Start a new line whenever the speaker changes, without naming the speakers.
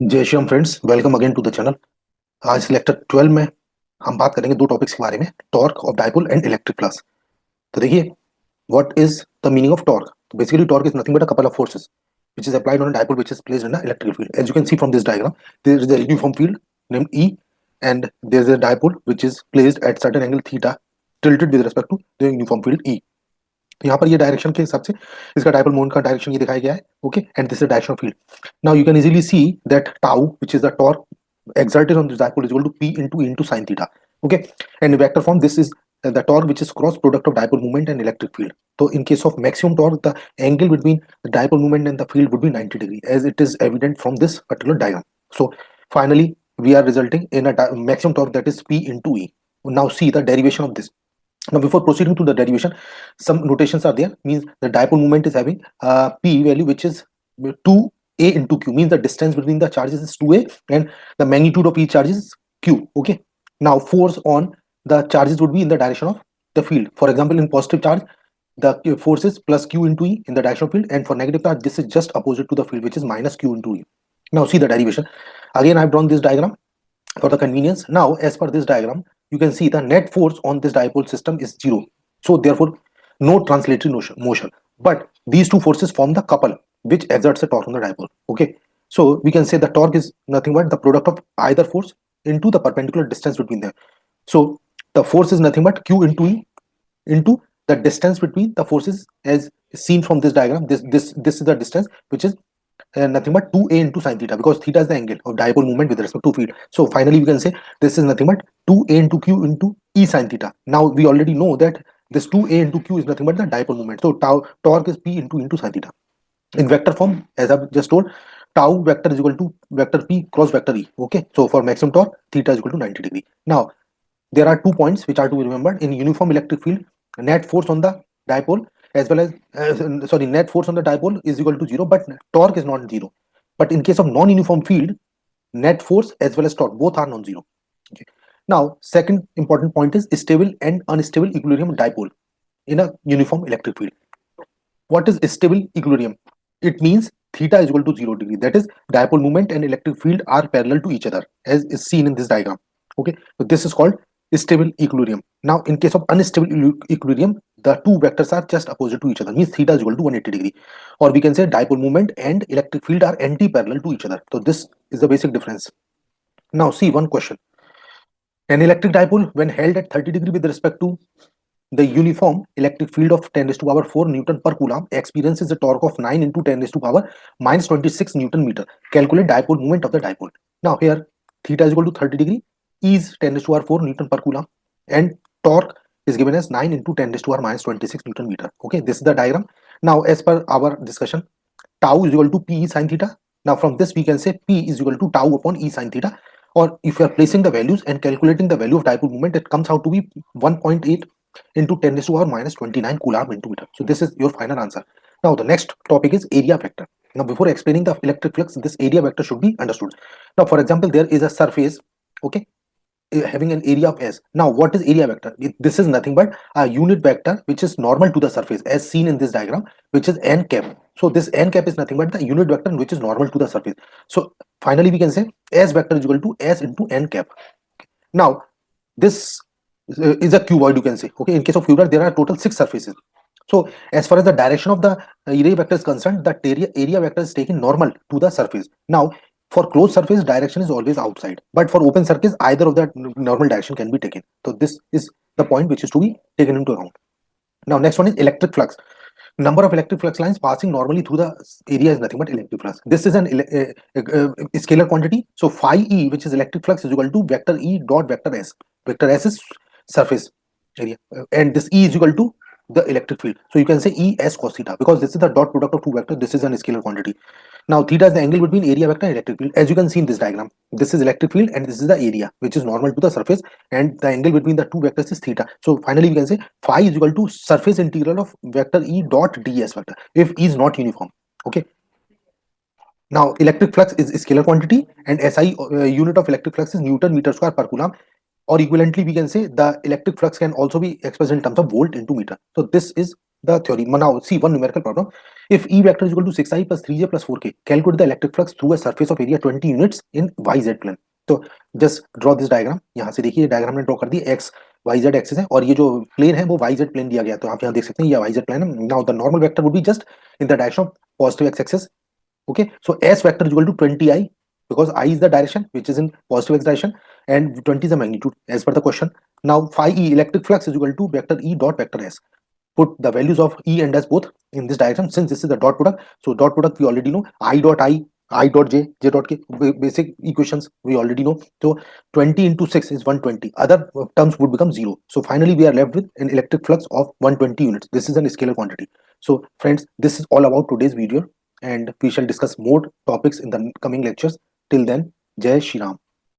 जय Shri Ram friends, welcome again to the channel. आज lecture 12 में हम बात करेंगे दो टॉपिक्स के बारे में, torque of dipole and electric flux. तो देखिए, what is the meaning of torque? तो basically torque is nothing but a couple of forces which is applied on a dipole which is placed in an electric field. As you can see from this diagram, there is a uniform field named E, and there is a dipole which is placed at certain angle theta tilted with respect to the uniform field E. तो यहाँ पर ये direction के हिसाब से इसका dipole moment का direction ये दिखाया गया है। Okay, and this is direction of field. Now you can easily see that tau which is the torque exerted on the dipole is equal to p into e into sin theta. Okay, and in vector form this is the torque which is cross product of dipole moment and electric field. So in case of maximum torque, the angle between the dipole moment and the field would be 90 degree, as it is evident from this particular diagram. So finally we are resulting in a maximum torque that is p into e. Now see the derivation of this. Now before proceeding to the derivation, some notations are there. Means the dipole moment is having p value which is 2a into q, means the distance between the charges is 2a and the magnitude of each charge is q. Okay, now force on the charges would be in the direction of the field. For example, in positive charge the force is plus q into e in the direction of field, and for negative charge this is just opposite to the field, which is minus q into e. Now see the derivation. Again I have drawn this diagram for the convenience. Now as per this diagram, you can see the net force on this dipole system is 0, so therefore no translatory motion, but these two forces form the couple which exerts a torque on the dipole. Okay, so we can say the torque is nothing but the product of either force into the perpendicular distance between them. So the force is nothing but q into e into the distance between the forces, as seen from this diagram. This is the distance which is nothing but 2a into sin theta, because theta is the angle of dipole moment with respect to field. So finally we can say this is nothing but 2a into q into e sin theta. Now we already know that this 2a into q is nothing but the dipole moment, so torque is p into sin theta. In vector form, as I've just told, tau vector is equal to vector p cross vector e. Okay, so for maximum torque theta is equal to 90 degree. Now there are 2 points which are to be remembered. In uniform electric field, net force on the dipole as well as net force on the dipole is equal to 0, but torque is not 0. But in case of non-uniform field, net force as well as torque both are non-zero. Okay. Now second important point is stable and unstable equilibrium dipole in a uniform electric field. What is stable equilibrium? It means theta is equal to 0 degree, that is dipole moment and electric field are parallel to each other, as is seen in this diagram. Okay, so this is called stable equilibrium. Now in case of unstable equilibrium, the two vectors are just opposite to each other, means theta is equal to 180 degree, or we can say dipole moment and electric field are anti-parallel to each other. So this is the basic difference. Now see one question. An electric dipole when held at 30 degree with respect to the uniform electric field of 10 raised to power 4 Newton per Coulomb experiences a torque of 9 into 10 raised to power minus 26 Newton meter. Calculate dipole moment of the dipole. Now here theta is equal to 30 degree, E is 10 raised to power 4 Newton per Coulomb, and torque is given as 9 into 10 raised to power minus 26 Newton meter. Okay, this is the diagram. Now as per our discussion, tau is equal to P E sin theta. Now from this we can say P is equal to tau upon E sin theta, or if you are placing the values and calculating the value of dipole moment, it comes out to be 1.8 into 10 raised to power minus 29 coulomb into meter. So this is your final answer. Now the next topic is area vector. Now before explaining the electric flux, this area vector should be understood. Now for example, there is a surface, okay, having an area of S. Now what is area vector? This is nothing but a unit vector which is normal to the surface, as seen in this diagram, which is n cap. So this n cap is nothing but the unit vector which is normal to the surface. So finally we can say S vector is equal to S into n cap. Now this is a cuboid, you can say. Okay, in case of cuboid there are total 6 surfaces. So as far as the direction of the area vector is concerned, the area vector is taken normal to the surface. Now for closed surface direction is always outside, but for open surface either of that normal direction can be taken. So this is the point which is to be taken into account. Now next one is electric flux. Number of electric flux lines passing normally through the area is nothing but electric flux. This is an scalar quantity. So phi e, which is electric flux, is equal to vector e dot vector s. Vector s is surface area, and this e is equal to the electric field. So you can say E s cos theta, because this is the dot product of two vectors. This is an scalar quantity. Now theta is the angle between area vector and electric field. As you can see in this diagram, this is electric field and this is the area which is normal to the surface, and the angle between the two vectors is theta. So finally we can say phi is equal to surface integral of vector E dot ds vector if E is not uniform. Okay. Now electric flux is scalar quantity, and SI unit of electric flux is Newton meter square per coulomb, or equivalently we can say the electric flux can also be expressed in terms of volt into meter. So this is the theory. Now see one numerical problem. If E vector is equal to 6i plus 3j plus 4k, calculate the electric flux through a surface of area 20 units in yz plane. तो just draw this diagram. यहाँ से देखिए diagram ने draw कर दी. X Y Z axis है और ये जो प्लेन है वो वाई जेड प्लेन दिया गया. तो आप यहाँ देख सकते हैं ये वाई जेड प्लेन है. Now the normal vector would be just in the direction of positive x axis. Okay, so S vector is equal to 20i because I is the direction which is in positive x direction and 20 is the magnitude as per the question. Now phi E electric flux is equal to vector E dot vector S. Put the values of E and S both in this direction. Since this is the dot product, so dot product we already know. I dot I dot J, J dot K, basic equations we already know. So 20 into 6 is 120. Other terms would become 0. So finally we are left with an electric flux of 120 units. This is a scalar quantity. So friends, this is all about today's video and we shall discuss more topics in the coming lectures. Till then, Jai Shri Ram.